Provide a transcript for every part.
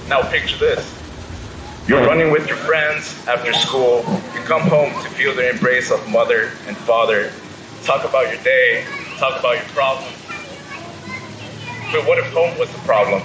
Now picture this. You're running with your friends after school. You come home to feel the embrace of mother and father. Talk about your day, talk about your problems. But what if home was the problem?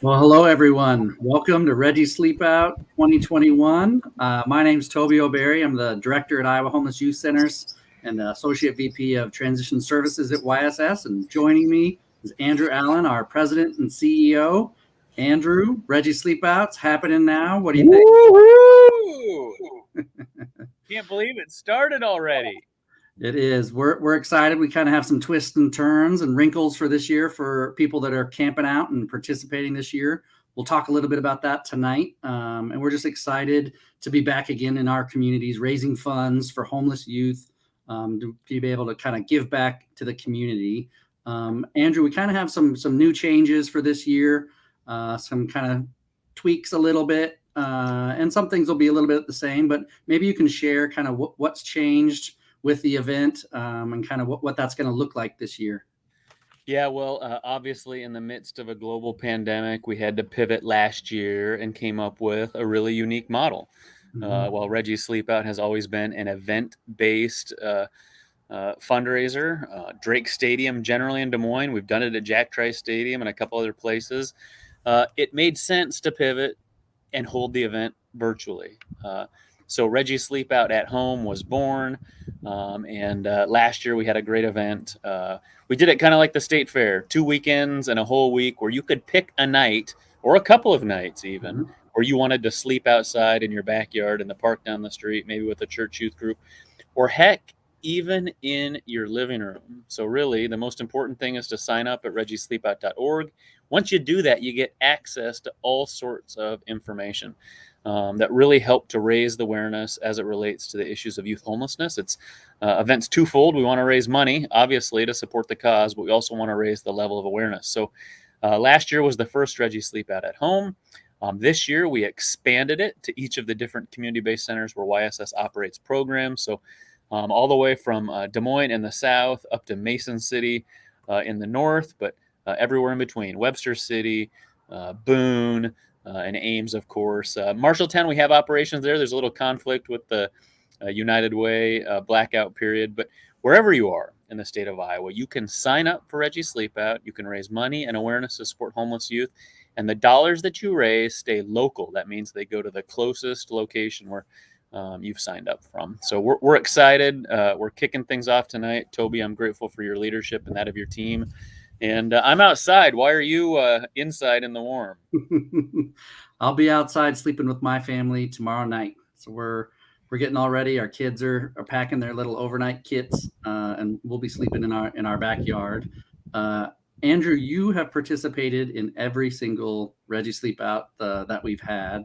Well, hello, everyone. Welcome to Reggies Sleepout 2021. My name is Toby O'Berry. I'm the director at Iowa Homeless Youth Centers and the Associate VP of Transition Services at YSS. And joining me is Andrew Allen, our president and CEO. Andrew, Reggies Sleepout's happening now. What do you think? Can't believe it started already. It is. We're excited. We kind of have some twists and turns and wrinkles for this year for people that are camping out and participating this year. We'll talk a little bit about that tonight. And we're just excited to be back again in our communities, raising funds for homeless youth, to be able to kind of give back to the community. Andrew, we kind of have some new changes for this year, some kind of tweaks a little bit, and some things will be a little bit the same, but maybe you can share kind of what's changed with the event, and kind of what that's going to look like this year. Yeah, well, obviously in the midst of a global pandemic, we had to pivot last year and came up with a really unique model. While Reggies Sleepout has always been an event-based fundraiser, Drake Stadium generally in Des Moines, we've done it at Jack Trice Stadium and a couple other places. It made sense to pivot and hold the event virtually. So Reggies Sleepout at Home was born, and last year we had a great event. We did it kind of like the state fair, 2 weekends and a whole week where you could pick a night or a couple of nights even, where you wanted to sleep outside in your backyard in the park down the street, maybe with a church youth group, or heck, even in your living room. So really, the most important thing is to sign up at reggiesleepout.org. Once you do that, you get access to all sorts of information that really help to raise the awareness as it relates to the issues of youth homelessness. It's events twofold. We want to raise money, obviously, to support the cause, but we also want to raise the level of awareness. So last year was the first Reggies Sleepout at Home. This year, we expanded it to each of the different community-based centers where YSS operates programs. So all the way from Des Moines in the south up to Mason City in the north, but everywhere in between, Webster City, Boone, and Ames, of course. Marshalltown, we have operations there. There's a little conflict with the United Way blackout period, but wherever you are in the state of Iowa, you can sign up for Reggies Sleepout. You can raise money and awareness to support homeless youth, and the dollars that you raise stay local. That means they go to the closest location where you've signed up from. So we're excited. We're kicking things off tonight. Toby, I'm grateful for your leadership and that of your team. And I'm outside. Why are you inside in the warm? I'll be outside sleeping with my family tomorrow night. So we're getting all ready. Our kids are packing their little overnight kits, and we'll be sleeping in our backyard. Andrew, you have participated in every single Reggies Sleepout that we've had.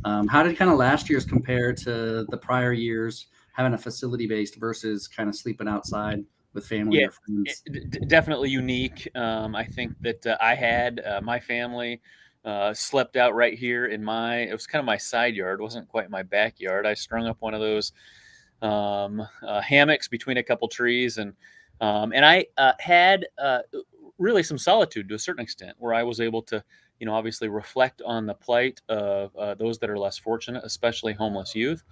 How did kind of last year's compare to the prior years, having a facility-based versus kind of sleeping outside with family or friends? Definitely unique. I think that I had my family slept out right here in it was kind of my side yard. It wasn't quite my backyard. I strung up one of those hammocks between a couple trees, and I had really some solitude to a certain extent, where I was able to, obviously reflect on the plight of those that are less fortunate, especially homeless youth.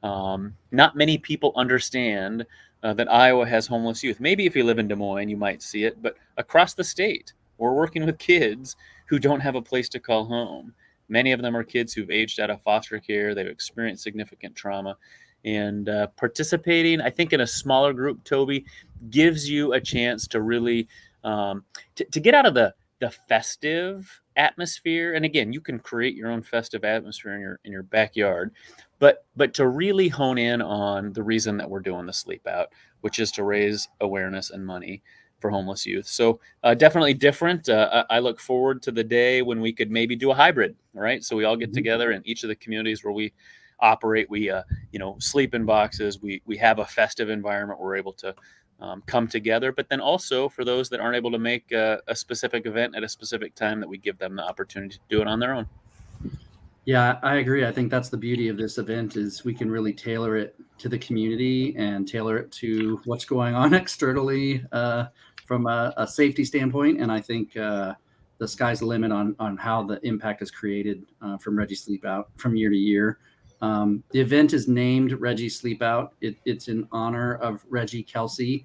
Not many people understand that Iowa has homeless youth. Maybe if you live in Des Moines, you might see it, but across the state, we're working with kids who don't have a place to call home. Many of them are kids who've aged out of foster care. They've experienced significant trauma. And participating, I think, in a smaller group, Toby, gives you a chance to really to get out of the the festive atmosphere. And again, you can create your own festive atmosphere in your backyard, but to really hone in on the reason that we're doing the Sleep Out, which is to raise awareness and money for homeless youth. So definitely different. I look forward to the day when we could maybe do a hybrid, right? So we all get together in each of the communities where we operate. We sleep in boxes. We have a festive environment. We're able to come together, but then also for those that aren't able to make a specific event at a specific time, that we give them the opportunity to do it on their own. Yeah, I agree. I think that's the beauty of this event is we can really tailor it to the community and tailor it to what's going on externally from a safety standpoint. And I think the sky's the limit on how the impact is created from Reggie Sleep Out from year to year. The event is named Reggie Sleep Out. It's in honor of Reggie Kelsey.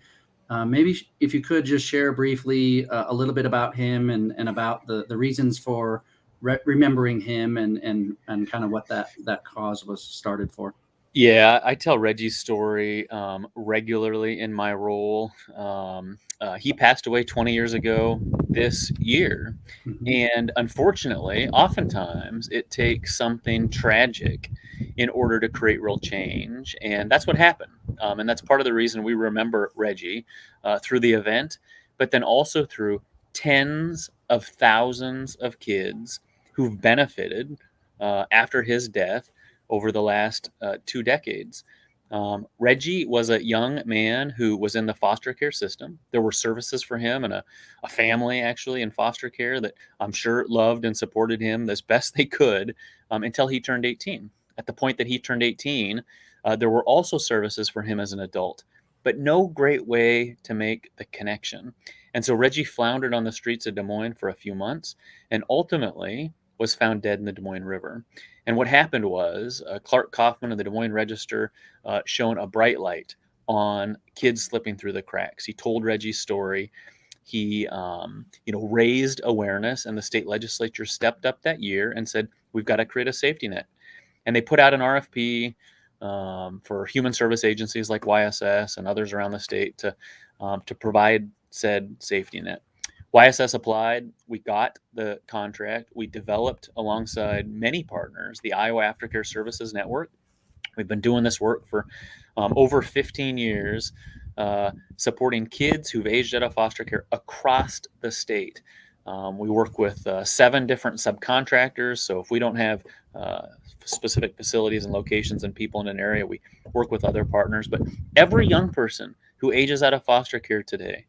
Maybe if you could just share briefly a little bit about him and about the reasons for remembering him and kind of what that cause was started for. Yeah, I tell Reggie's story regularly in my role. He passed away 20 years ago this year. And unfortunately, oftentimes it takes something tragic in order to create real change. And that's what happened. And that's part of the reason we remember Reggie through the event, but then also through tens of thousands of kids who've benefited after his death over the last 2 decades. Reggie was a young man who was in the foster care system. There were services for him and a family actually in foster care that I'm sure loved and supported him as best they could until he turned 18. At the point that he turned 18, there were also services for him as an adult, but no great way to make the connection. And so Reggie floundered on the streets of Des Moines for a few months and ultimately was found dead in the Des Moines River. And what happened was Clark Kaufman of the Des Moines Register shone a bright light on kids slipping through the cracks. He told Reggie's story. He, raised awareness, and the state legislature stepped up that year and said, we've got to create a safety net. And they put out an RFP for human service agencies like YSS and others around the state to provide said safety net. YSS applied, we got the contract, we developed alongside many partners, the Iowa Aftercare Services Network. We've been doing this work for over 15 years, supporting kids who've aged out of foster care across the state. We work with 7 different subcontractors, so if we don't have specific facilities and locations and people in an area, we work with other partners. But every young person who ages out of foster care today,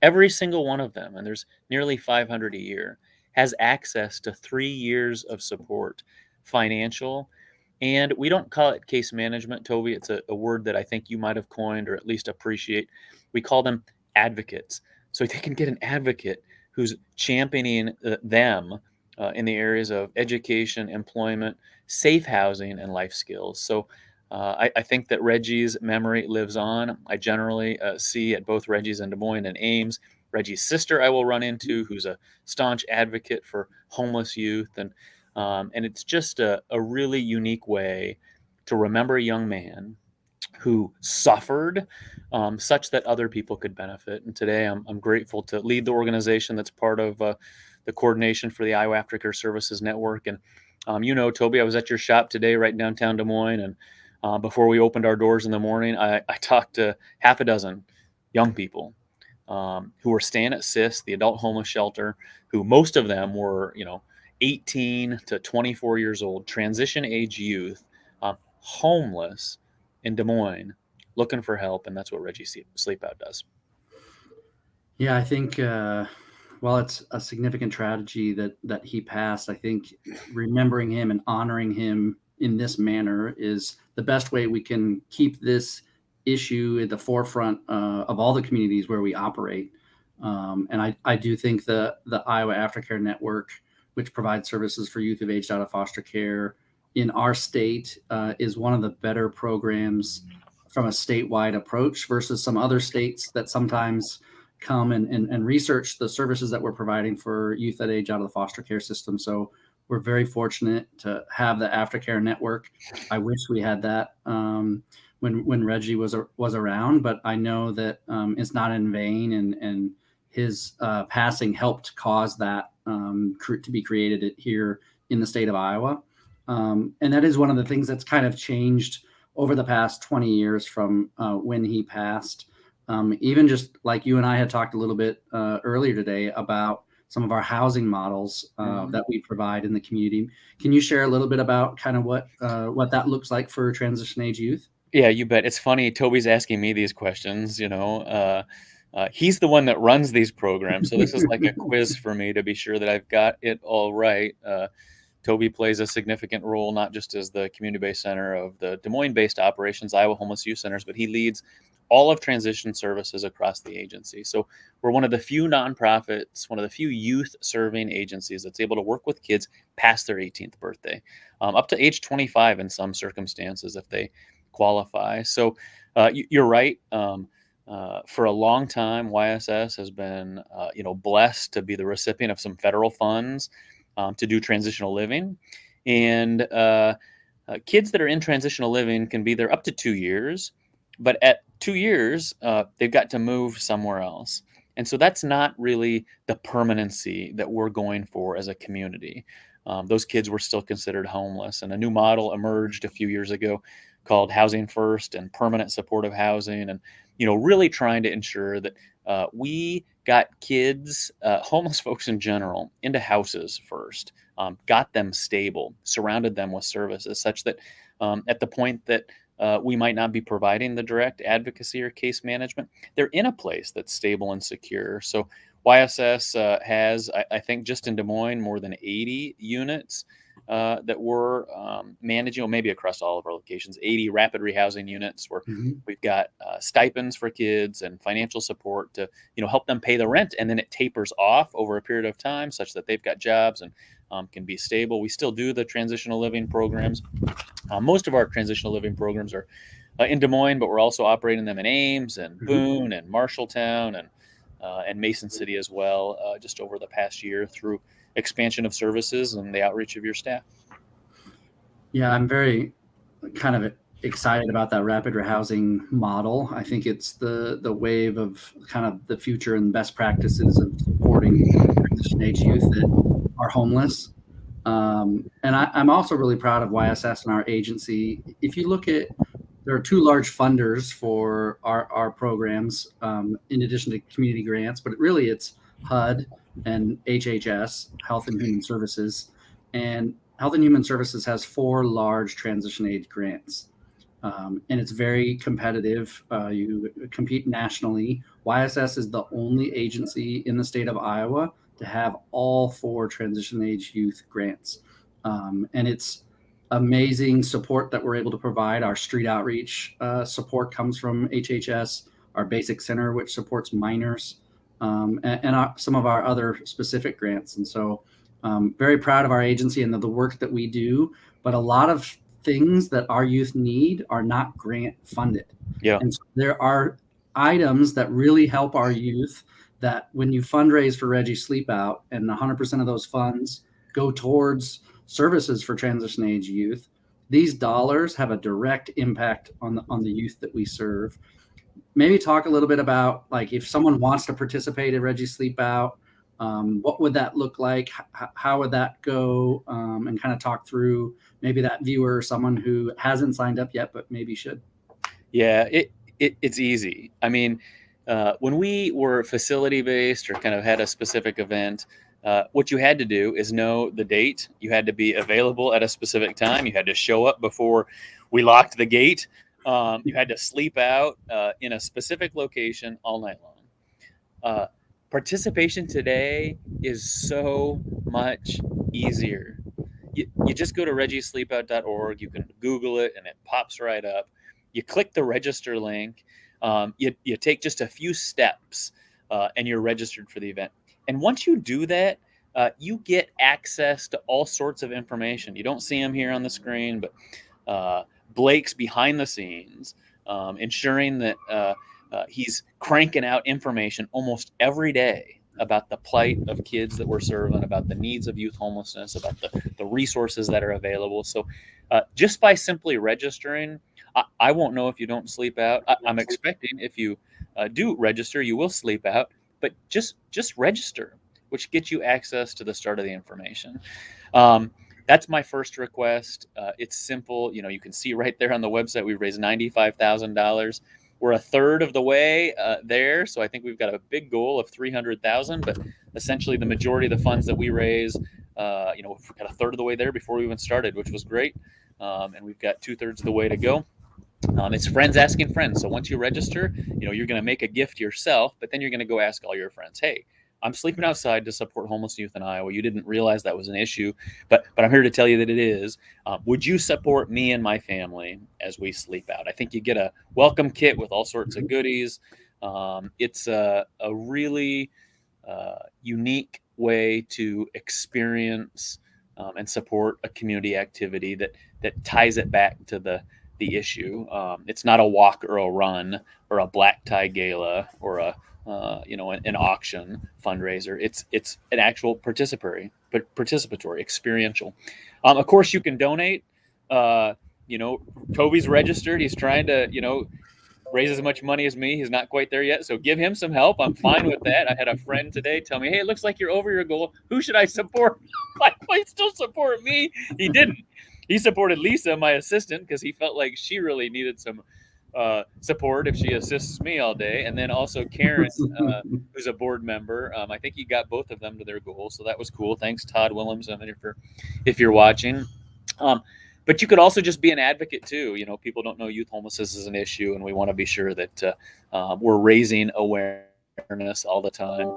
every single one of them, and there's nearly 500 a year, has access to 3 years of support, financial, and we don't call it case management, Toby. It's a word that I think you might have coined or at least appreciate. We call them advocates. So they can get an advocate who's championing them in the areas of education, employment, safe housing, and life skills. So I think that Reggie's memory lives on. I generally see at both Reggie's in Des Moines and Ames, Reggie's sister I will run into, who's a staunch advocate for homeless youth. And it's just a really unique way to remember a young man who suffered such that other people could benefit. And today I'm grateful to lead the organization that's part of the coordination for the Iowa Aftercare Services Network. And Toby, I was at your shop today right downtown Des Moines, and before we opened our doors in the morning, I talked to half a dozen young people who were staying at SIS, the adult homeless shelter, who most of them were, 18 to 24 years old, transition age youth, homeless in Des Moines, looking for help. And that's what Reggie Sleep Out does. Yeah, I think while it's a significant tragedy that he passed, I think remembering him and honoring him in this manner is the best way we can keep this issue at the forefront of all the communities where we operate. And I do think the Iowa Aftercare Network, which provides services for youth who've aged out of foster care in our state, is one of the better programs from a statewide approach versus some other states that sometimes come and research the services that we're providing for youth that age out of the foster care system. So we're very fortunate to have the Aftercare Network. I wish we had that when Reggie was around, but I know that it's not in vain, and his passing helped cause that to be created here in the state of Iowa. And that is one of the things that's kind of changed over the past 20 years from when he passed. Even just like you and I had talked a little bit earlier today about some of our housing models that we provide in the community. Can you share a little bit about kind of what that looks like for transition age youth? Yeah, you bet. It's funny. Toby's asking me these questions, he's the one that runs these programs. So this is like a quiz for me to be sure that I've got it all right. Toby plays a significant role, not just as the community-based center of the Des Moines-based operations, Iowa Homeless Youth Centers, but he leads all of transition services across the agency. So we're one of the few nonprofits, one of the few youth-serving agencies that's able to work with kids past their 18th birthday, up to age 25 in some circumstances if they qualify. So you're right. For a long time, YSS has been, blessed to be the recipient of some federal funds to do transitional living. And kids that are in transitional living can be there up to 2 years. But at 2 years, they've got to move somewhere else. And so that's not really the permanency that we're going for as a community. Those kids were still considered homeless. And a new model emerged a few years ago called Housing First and permanent supportive housing. And, really trying to ensure that we got kids, homeless folks in general, into houses first, got them stable, surrounded them with services such that at the point that we might not be providing the direct advocacy or case management, they're in a place that's stable and secure. So YSS has, I think, just in Des Moines, more than 80 units that we're managing, maybe across all of our locations, 80 rapid rehousing units where we've got stipends for kids and financial support to, help them pay the rent. And then it tapers off over a period of time such that they've got jobs and can be stable. We still do the transitional living programs. Most of our transitional living programs are in Des Moines, but we're also operating them in Ames and Boone and Marshalltown and Mason City as well, just over the past year through expansion of services and the outreach of your staff. Yeah, I'm very kind of excited about that rapid rehousing model. I think it's the wave of kind of the future and best practices of supporting transition age youth that are homeless. And I'm also really proud of YSS and our agency. If you look at, there are two large funders for our programs, in addition to community grants, but really it's HUD and HHS, Health and Human Services. And Health and Human Services has 4 large transition aid grants. And it's very competitive. You compete nationally. YSS is the only agency in the state of Iowa to have all 4 transition age youth grants. And it's amazing support that we're able to provide. Our street outreach support comes from HHS, our basic center, which supports minors, and some of our other specific grants. And so very proud of our agency and the work that we do, but a lot of things that our youth need are not grant funded. Yeah. And so there are items that really help our youth that when you fundraise for Reggie Sleepout and 100% of those funds go towards services for transition age youth, these dollars have a direct impact on the youth that we serve. Maybe talk a little bit about, like, if someone wants to participate in Reggie Sleepout, what would that look like? How would that go? And kind of talk through maybe that viewer, someone who hasn't signed up yet, but maybe should. Yeah, it's easy. I mean, when we were facility-based or kind of had a specific event, what you had to do is know the date. You had to be available at a specific time. You had to show up before we locked the gate. You had to sleep out in a specific location all night long. Participation today is so much easier. You just go to reggiesleepout.org. You can Google it, and it pops right up. You click the register link. You take just a few steps, and you're registered for the event. And once you do that, you get access to all sorts of information. You don't see them here on the screen, but Blake's behind the scenes, ensuring that he's cranking out information almost every day about the plight of kids that we're serving, about the needs of youth homelessness, about the resources that are available. So just by simply registering, I won't know if you don't sleep out. I'm expecting if you do register, you will sleep out. but just register, which gets you access to the start of the information. That's my first request. It's simple. You can see right there on the website, we've raised $95,000. We're a third of the way there. So I think we've got a big goal of 300,000, but essentially the majority of the funds that we raise, we've got a third of the way there before we even started, which was great. And we've got 2/3 of the way to go. It's friends asking friends. So once you register, you're going to make a gift yourself, but then you're going to go ask all your friends, hey, I'm sleeping outside to support homeless youth in Iowa. You didn't realize that was an issue, but I'm here to tell you that it is. Would you support me and my family as we sleep out? I think you get a welcome kit with all sorts of goodies. It's a really unique way to experience and support a community activity that ties it back to the issue. It's not a walk or a run or a black tie gala or an auction fundraiser. It's an actual participatory, experiential. Of course, you can donate. Toby's registered. He's trying to, raise as much money as me. He's not quite there yet. So give him some help. I'm fine with that. I had a friend today tell me, hey, it looks like you're over your goal. Who should I support? Like, why still support me? He didn't. He supported Lisa, my assistant, because he felt like she really needed some support if she assists me all day. And then also Karen, who's a board member. I think he got both of them to their goal. So that was cool. Thanks, Todd Willems, if you're watching. But you could also just be an advocate too. People don't know youth homelessness is an issue, and we want to be sure that we're raising awareness all the time.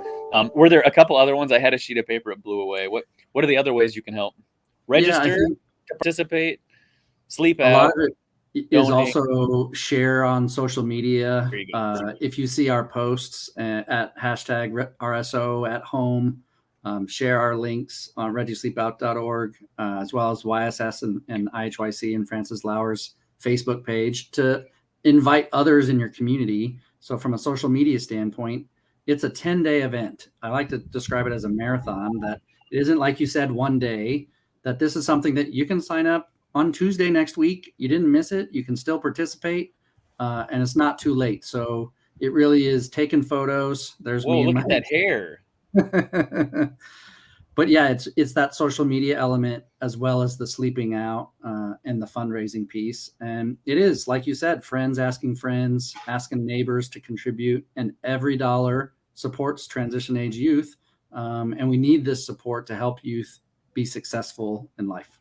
Were there a couple other ones? I had a sheet of paper, it blew away. What are the other ways you can help? Register, participate, sleep out. A lot of it is also share on social media. If you see our posts at hashtag RSO at home, share our links on reggiesleepout.org, as well as YSS and IHYC and Francis Lauer's Facebook page to invite others in your community. So from a social media standpoint, it's a 10-day event. I like to describe it as a marathon, that it isn't, like you said, one day, that this is something that you can sign up on Tuesday next week. You didn't miss it. You can still participate, and it's not too late. So it really is taking photos. There's me. Look at that hair. But yeah, it's that social media element as well as the sleeping out and the fundraising piece. And it is, like you said, friends asking neighbors to contribute, and every dollar supports transition age youth. And we need this support to help youth be successful in life.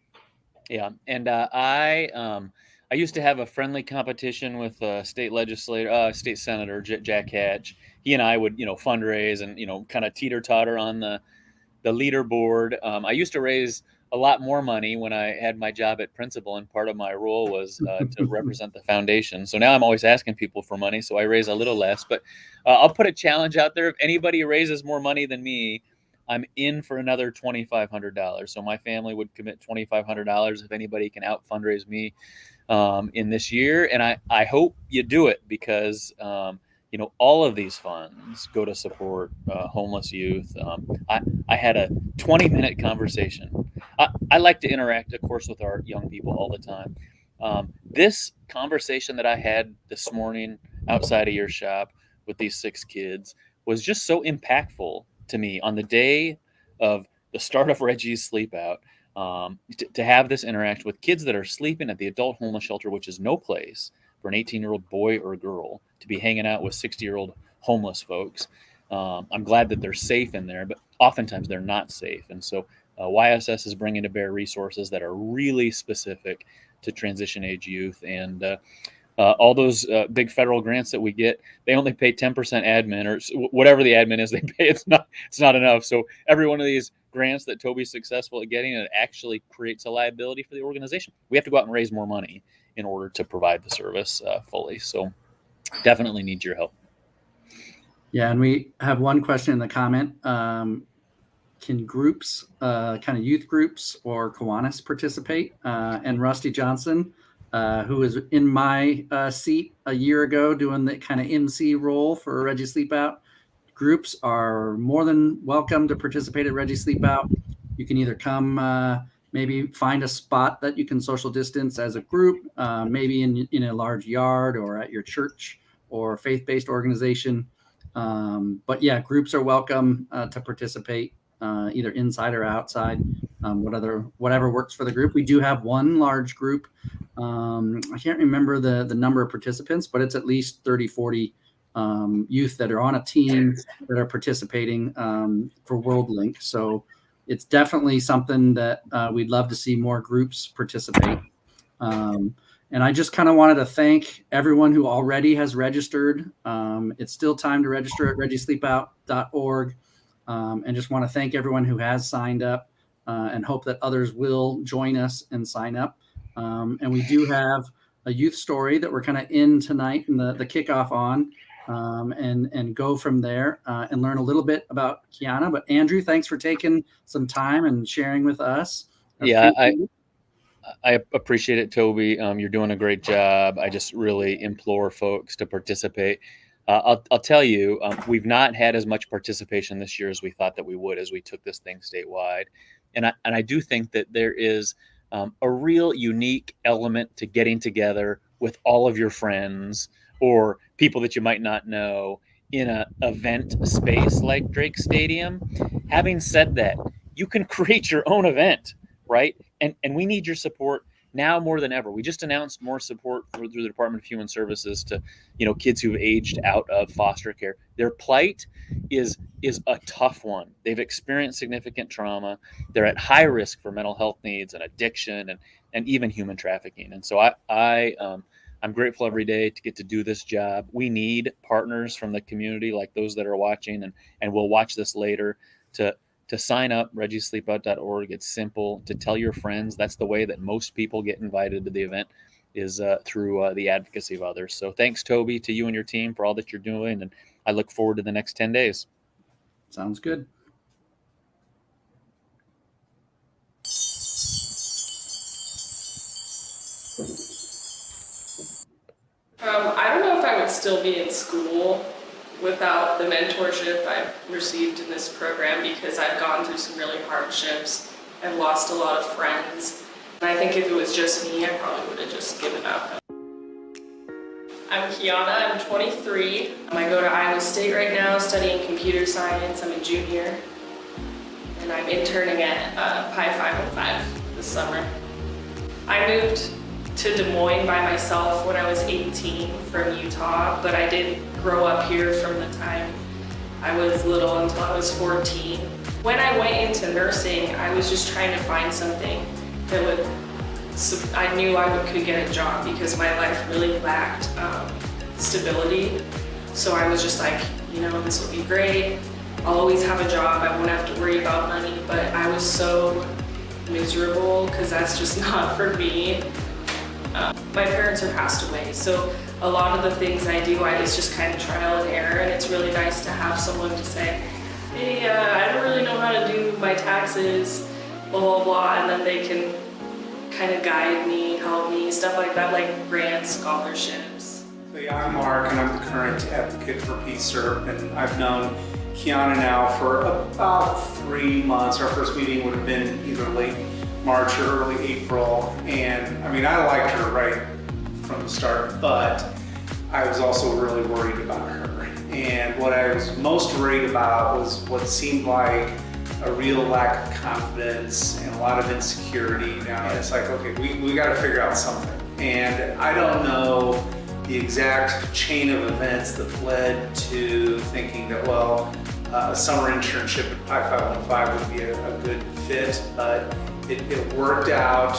Yeah. And I used to have a friendly competition with state senator Jack Hatch. He and I would, fundraise and, kind of teeter-totter on the leaderboard. I used to raise a lot more money when I had my job at principal, and part of my role was to represent the foundation. So now I'm always asking people for money, so I raise a little less. But I'll put a challenge out there. If anybody raises more money than me, I'm in for another $2,500. So my family would commit $2,500 if anybody can out fundraise me in this year. And I hope you do it, because all of these funds go to support homeless youth. I had a 20-minute conversation. I like to interact, of course, with our young people all the time. This conversation that I had this morning outside of your shop with these 6 kids was just so impactful to me on the day of the start of Reggie's Sleepout. To have this interaction with kids that are sleeping at the adult homeless shelter, which is no place for an 18-year-old boy or girl to be hanging out with 60-year-old homeless folks. I'm glad that they're safe in there, but oftentimes they're not safe. And so YSS is bringing to bear resources that are really specific to transition age youth. And all those big federal grants that we get, they only pay 10% admin, or whatever the admin is they pay. It's not enough. So every one of these grants that Toby's successful at getting, it actually creates a liability for the organization. We have to go out and raise more money in order to provide the service fully. So definitely need your help. Yeah, and we have one question in the comment. Can groups, kind of youth groups or Kiwanis participate? And Rusty Johnson, who was in my seat a year ago doing the kind of MC role for Reggie Sleepout, groups are more than welcome to participate at Reggie Sleepout. You can either come, maybe find a spot that you can social distance as a group, maybe in a large yard or at your church or faith-based organization. But yeah, groups are welcome to participate either inside or outside, whatever works for the group. We do have one large group. I can't remember the number of participants, but it's at least 30, 40 youth that are on a team that are participating for World Link. So it's definitely something that we'd love to see more groups participate. And I just kind of wanted to thank everyone who already has registered. It's still time to register at reggiesleepout.org. And just want to thank everyone who has signed up and hope that others will join us and sign up. And we do have a youth story that we're kind of in tonight in the kickoff on, and go from there and learn a little bit about Kiana. But Andrew, thanks for taking some time and sharing with us. Yeah, I appreciate it, Toby. You're doing a great job. I just really implore folks to participate. I'll tell you, we've not had as much participation this year as we thought that we would as we took this thing statewide. And I do think that there is a real unique element to getting together with all of your friends or people that you might not know in an event space like Drake Stadium. Having said that, you can create your own event, right? And we need your support now more than ever. We just announced more support through the Department of Human Services to, kids who've aged out of foster care. Their plight is a tough one. They've experienced significant trauma. They're at high risk for mental health needs and addiction and even human trafficking. And so I'm grateful every day to get to do this job. We need partners from the community like those that are watching and will watch this later to sign up, reggiesleepout.org. It's simple to tell your friends. That's the way that most people get invited to the event is through the advocacy of others. So thanks, Toby, to you and your team for all that you're doing. And I look forward to the next 10 days. Sounds good. I don't know if I would still be in school without the mentorship I've received in this program, because I've gone through some really hardships. I've lost a lot of friends. And I think if it was just me, I probably would have just given up. I'm Kiana, I'm 23. I go to Iowa State right now studying computer science. I'm a junior. And I'm interning at Pi 505 this summer. I moved to Des Moines by myself when I was 18 from Utah, but I didn't grow up here from the time I was little until I was 14. When I went into nursing, I was just trying to find something that I knew I could get a job, because my life really lacked stability. So I was just like, this will be great. I'll always have a job. I won't have to worry about money. But I was so miserable because that's just not for me. My parents are passed away, so a lot of the things I do, it's just kind of trial and error, and it's really nice to have someone to say, hey, I don't really know how to do my taxes, blah, blah, blah, and then they can kind of guide me, help me, stuff like that, like grants, scholarships. So yeah, I'm Mark, and I'm the current advocate for PSERP, and I've known Kiana now for about 3 months. Our first meeting would have been either late March or early April, and I liked her right from the start, but I was also really worried about her. And what I was most worried about was what seemed like a real lack of confidence and a lot of insecurity. Now it's like, okay, we got to figure out something. And I don't know the exact chain of events that led to thinking that, well, a summer internship at Pi 515 would be a good fit, but it worked out,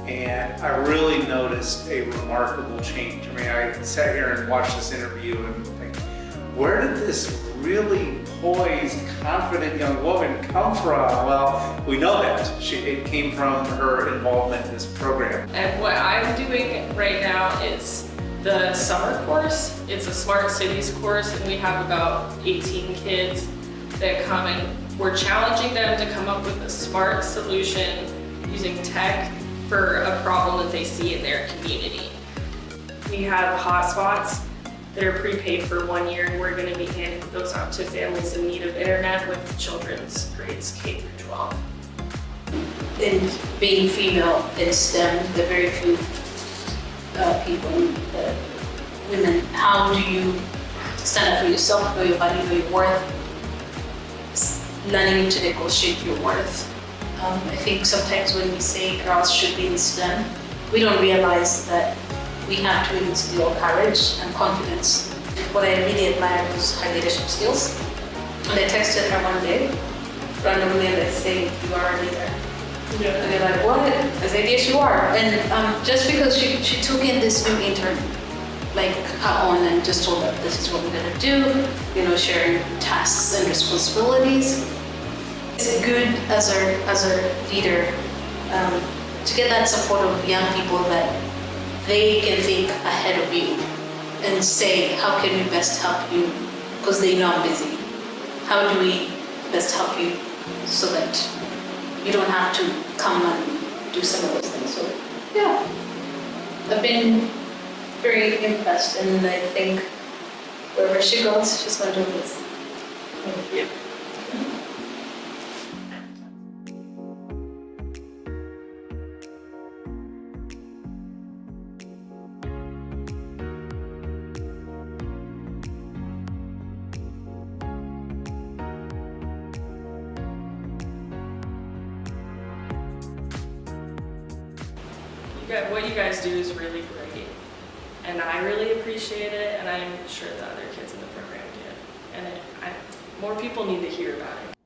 and I really noticed a remarkable change. I sat here and watched this interview and think, where did this really poised, confident young woman come from? Well, we know that. It came from her involvement in this program. And what I'm doing right now is the summer course. It's a Smart Cities course, and we have about 18 kids that come, and we're challenging them to come up with a smart solution using tech for a problem that they see in their community. We have hotspots that are prepaid for 1 year, and we're going to be handing those out to families in need of internet with children's grades K through 12. And being female in STEM, the very few people, women, how do you stand up for yourself, know your value, know your worth. It's learning to negotiate your worth. I think sometimes when we say girls should be in STEM, we don't realize that we have to instill courage and confidence. What I really admired was her leadership skills. And I texted her one day, randomly, and I say, "You are a leader." Yeah. And they're like, "What?" I said, "Yes, you are." And just because she took in this new intern, like her own, and just told her, "This is what we're gonna do," sharing tasks and responsibilities. It's good as a leader to get that support of young people that they can think ahead of you and say, "How can we best help you?" Because they know I'm busy. How do we best help you so that you don't have to come and do some of those things? So yeah, I've been very impressed, and I think wherever she goes, she's going to do this. Thank you. What you guys do is really great, and I really appreciate it, and I'm sure the other kids in the program do. And more people need to hear about it.